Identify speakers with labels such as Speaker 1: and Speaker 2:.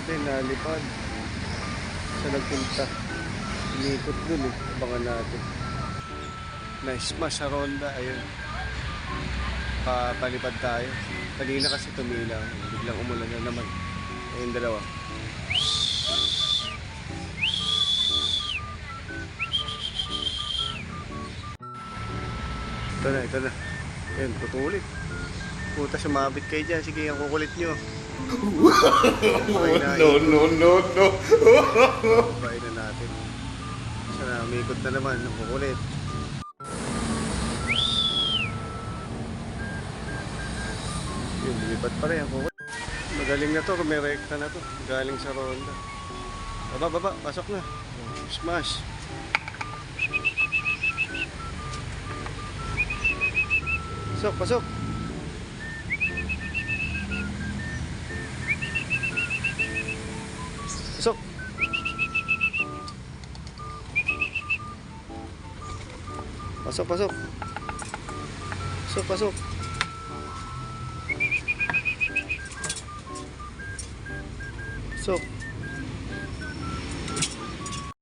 Speaker 1: natin, nalipad. Sa nagpunta. Inikot dun eh. Abangan natin. Na-smash sa ronda. Ayun. Palipad tayo. Kanina kasi tumilaw. Biglang umulan na naman. Ayun dalawa. Ito na. Ayun, tutulit. Puta, sumabit kayo dyan. Sige, ang kukulit nyo. No. Bahay na natin. Sana, umikot na naman. Ang kukulit. Yun, lilipat pa rin. Ang kukulit. Magaling na to. May rekta na to. Galing sa ronda. Baba. Pasok na. Smash. Pasok. Pasok. Pasok.